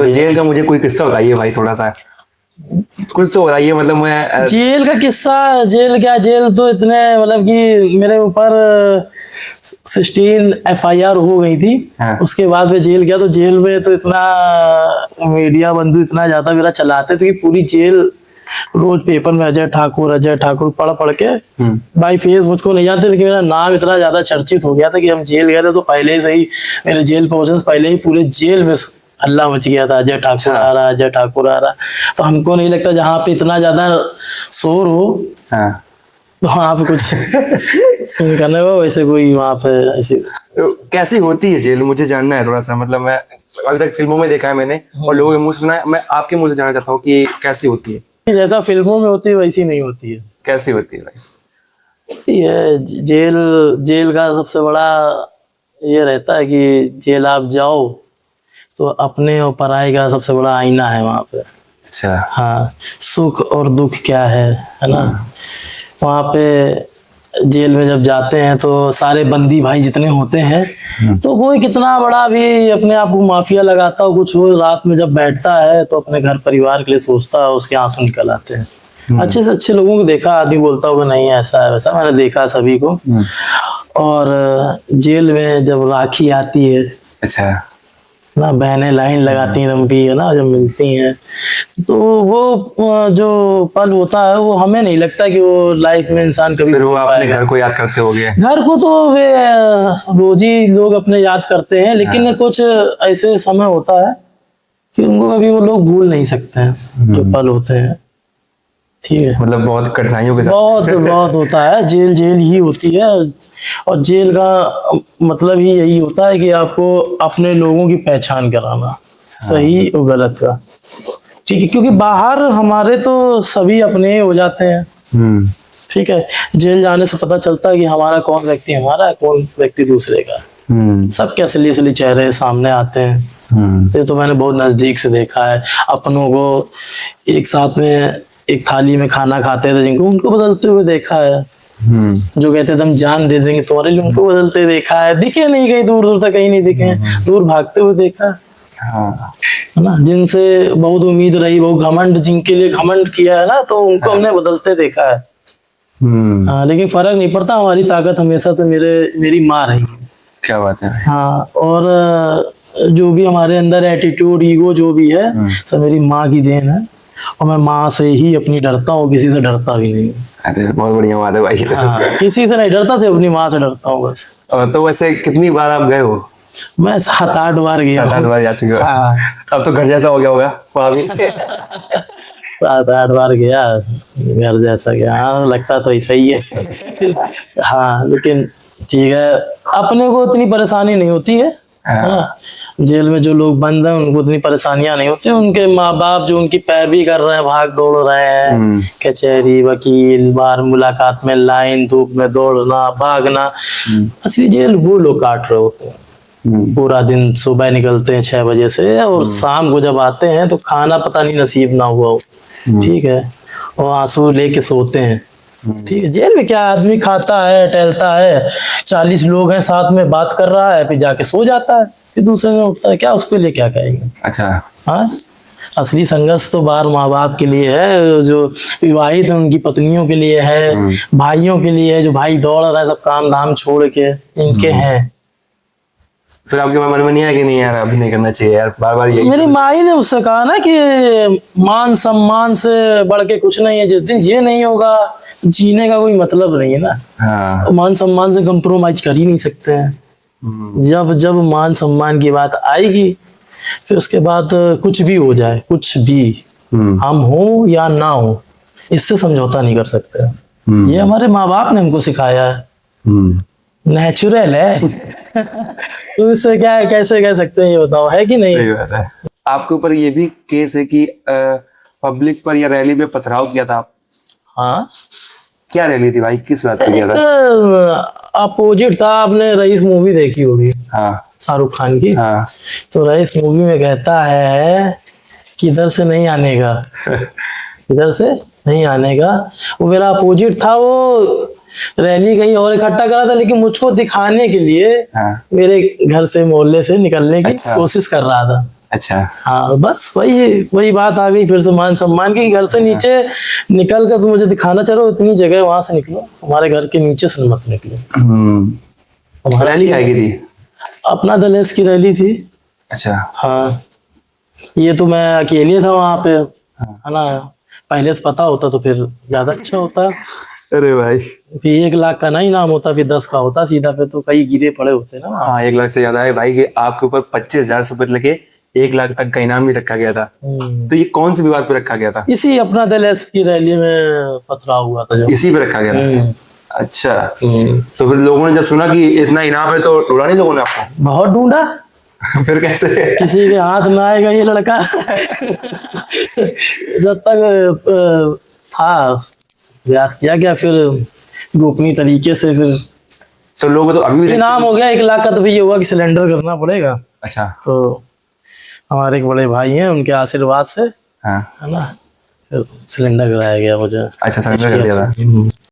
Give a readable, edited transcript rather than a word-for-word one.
तो जेल का मुझे कोई किस्सा बताइए भाई, थोड़ा सा कुछ तो बताइए। मतलब मैं जेल का किस्सा, जेल क्या, जेल तो इतने मतलब कि मेरे ऊपर 16 FIR हो गई थी। हाँ। उसके बाद में जेल गया, तो जेल में तो इतना मीडिया बंधु इतना ज्यादा मेरा चलाते थे कि पूरी जेल रोज पेपर में अजय ठाकुर पढ़ पढ़ के, भाई फेस मुझको नहीं जानते, लेकिन मेरा नाम इतना ज्यादा चर्चित हो गया था कि हम जेल गए थे तो पहले से ही मेरे जेल पहुंचने से पहले ही पूरे जेल में हल्ला मच गया था, अजय ठाकुर आ रहा, अजय ठाकुर आ रहा। तो हमको नहीं लगता जहाँ पे इतना ज्यादा शोर हो, हाँ। तो वहाँ पे कुछ सीन करने को वैसे कोई वहाँ पे ऐसे। तो कैसी होती है जेल, मुझे जानना है थोड़ा सा। मतलब मैं अभी तक फिल्मों में देखा है मैंने और लोगों के मुंह से सुना है, मैं आपके मुंह से जानना चाहता हूँ कि कैसी होती है। जैसा फिल्मों में होती है वैसी नहीं होती है। कैसी होती है भाई? ये जेल, जेल का सबसे बड़ा ये रहता है कि जेल आप जाओ तो अपने और पराये का सबसे बड़ा आईना है वहाँ पे। अच्छा। हाँ, सुख और दुख क्या है ना। वहाँ पे जेल में जब जाते हैं तो सारे बंदी भाई जितने होते हैं, तो कोई कितना बड़ा भी अपने आप को माफिया लगाता हो कुछ हो, रात में जब बैठता है तो अपने घर परिवार के लिए सोचता है, उसके आंसू निकल आते हैं। अच्छे से अच्छे लोगों को देखा, आदमी बोलता होगा नहीं ऐसा है वैसा, मैंने देखा सभी को। और जेल में जब राखी आती है, अच्छा ना बहनें लाइन लगाती हैं लंबी, है ना, जब मिलती हैं, तो वो जो पल होता है वो हमें नहीं लगता कि वो लाइफ में इंसान कभी फिर वो भूल अपने पाएगा। घर को याद करते होगे। घर को तो वे रोज ही लोग अपने याद करते हैं, लेकिन कुछ ऐसे समय होता है कि उनको कभी वो लोग भूल नहीं सकते हैं, जो पल होते हैं। ठीक है, मतलब बहुत कठिनाइयों के साथ बहुत होता है। जेल जेल ही होती है, और जेल का मतलब ही यही होता है कि आपको अपने लोगों की पहचान कराना, सही और गलत का। ठीक है, क्योंकि बाहर हमारे तो सभी अपने हो जाते हैं। ठीक है, जेल जाने से पता चलता है कि हमारा कौन व्यक्ति हमारा है, कौन व्यक्ति दूसरे का। सबके असली असली चेहरे सामने आते हैं। तो मैंने बहुत नजदीक से देखा है। अपनों को एक साथ में एक थाली में खाना खाते थे जिनको, उनको बदलते हुए देखा है। जो कहते थे हम जान दे देंगे तुम्हारे लिए, उनको बदलते देखा है। दिखे नहीं, कहीं दूर दूर तक कहीं नहीं दिखे, दूर भागते हुए देखा है ना। जिनसे बहुत उम्मीद रही, बहुत घमंड, जिनके लिए घमंड किया है ना, तो उनको हमने बदलते देखा है। हाँ, लेकिन फर्क नहीं पड़ता, हमारी ताकत हमेशा से मेरी माँ रही। क्या बात है। हाँ, और जो भी हमारे अंदर एटीट्यूड, ईगो जो भी है, सब मेरी माँ की देन है। और मैं माँ से ही अपनी डरता हूँ, किसी से डरता भी नहीं। अरे बहुत बढ़िया बात है भाई। हाँ, किसी से नहीं डरता, सिर्फ अपनी माँ से डरता हूँ बस। तो वैसे कितनी बार आप गए हो? मैं 7-8 बार गया। 7-8 बार जा चुके हो। हाँ। अब तो घर जैसा हो गया होगा वहाँ भी। 7-8 बार गया, घर जैसा गया। हाँ, लगता तो ऐसा ही है। हाँ, लेकिन ठीक है, अपने को इतनी परेशानी नहीं होती है ना। जेल में जो लोग बंद हैं उनको इतनी परेशानियां नहीं होती। उनके माँ बाप जो उनकी पैरवी कर रहे हैं, भाग दौड़ रहे हैं, कचहरी, वकील, बार मुलाकात में लाइन, धूप में दौड़ना, भागना, असली जेल वो लोग काट रहे होते हैं। पूरा दिन सुबह निकलते हैं 6 बजे से, और शाम को जब आते हैं तो खाना पता नहीं नसीब ना हुआ हो। ठीक है, और आंसू लेके सोते हैं। ठीक है, जेल में क्या आदमी खाता है, टहलता है, 40 लोग हैं साथ में, बात कर रहा है, फिर जाके सो जाता है, फिर दूसरे में उठता है। क्या उसके लिए क्या कहेंगे? अच्छा। हाँ, असली संघर्ष तो बाहर माँ बाप के लिए है, जो विवाहित है उनकी पत्नियों के लिए है, भाइयों के लिए है, जो भाई दौड़ रहे हैं सब काम धाम छोड़ के, इनके हैं। फिर आपके मन में नहीं आया कि नहीं यार अभी नहीं करना चाहिए यार, बार बार यही? मेरी माँ ही ने उससे कहा ना कि मान सम्मान से बढ़ के कुछ नहीं है। जिस दिन ये नहीं होगा तो जीने का कोई मतलब नहीं है ना। हाँ। तो मान सम्मान से कंप्रोमाइज कर ही नहीं सकते हैं। जब जब मान सम्मान की बात आएगी, फिर उसके बाद कुछ भी हो जाए, कुछ भी हम हो या ना हो, इससे समझौता नहीं कर सकते। ये हमारे माँ बाप ने हमको सिखाया है, नेचुरल है। तो इससे क्या है, कैसे कह सकते हैं ये बताओ, है कि नहीं? सही बात है। आपके ऊपर ये भी केस है कि पब्लिक पर या रैली में पथराव किया था आप? हाँ। क्या रैली थी भाई, किस बात पे किया था? अपोजिट था। आपने रईस मूवी देखी होगी, हाँ, शाहरुख खान की। हाँ। तो रईस मूवी में कहता है कि इधर से नहीं आने का, इधर से नहीं आने का। वो मेरा अपोजिट था, वो रैली कहीं और इकट्ठा करा था, लेकिन मुझको दिखाने के लिए मेरे घर से, मोहल्ले से निकलने की कोशिश कर रहा था। अच्छा। हाँ बस वही वही बात आ गई फिर से मान सम्मान की। घर से नीचे निकल कर तो मुझे दिखाना, चलो इतनी जगह वहां से निकलो, हमारे घर के नीचे से मत निकलो। हमारा रैली आएगी थी। अपना दलेस की रैली थी। अच्छा। हाँ ये तो मैं अकेले था वहां पे, है ना। पहले से पता होता तो फिर ज्यादा अच्छा होता। अरे भाई। फिर 1 लाख का नहीं नाम होता, फिर 10 का होता सीधा, पे तो कई गिरे पड़े होते ना। हाँ 1 लाख से ज्यादा है भाई कि आपके ऊपर 25,000 से ऊपर लेके 1 लाख तक का इनाम भी रखा गया था। तो ये कौन से विवाद पे रखा गया था? इसी अपना दल एस की रैली में पथराव हुआ था जो। इसी पे रखा गया था। हम्म। अच्छा। तो फिर लोगों ने जब सुना कि इतना इनाम है तो ढूंढा नहीं लोगों ने आपको? बहुत ढूंढा, फिर कैसे? किसी के हाथ में आएगा ये लड़का। जब तक था प्रयास किया गया, फिर गोपनीय तरीके से फिर तो लोग तो अभी भी इनाम हो गया 1 लाख का। तो फिर ये हुआ कि सिलेंडर करना पड़ेगा। अच्छा। तो हमारे एक बड़े भाई हैं, उनके आशीर्वाद से, हाँ। है ना, फिर सिलेंडर कराया गया मुझे। अच्छा, सिलेंडर कर दिया था।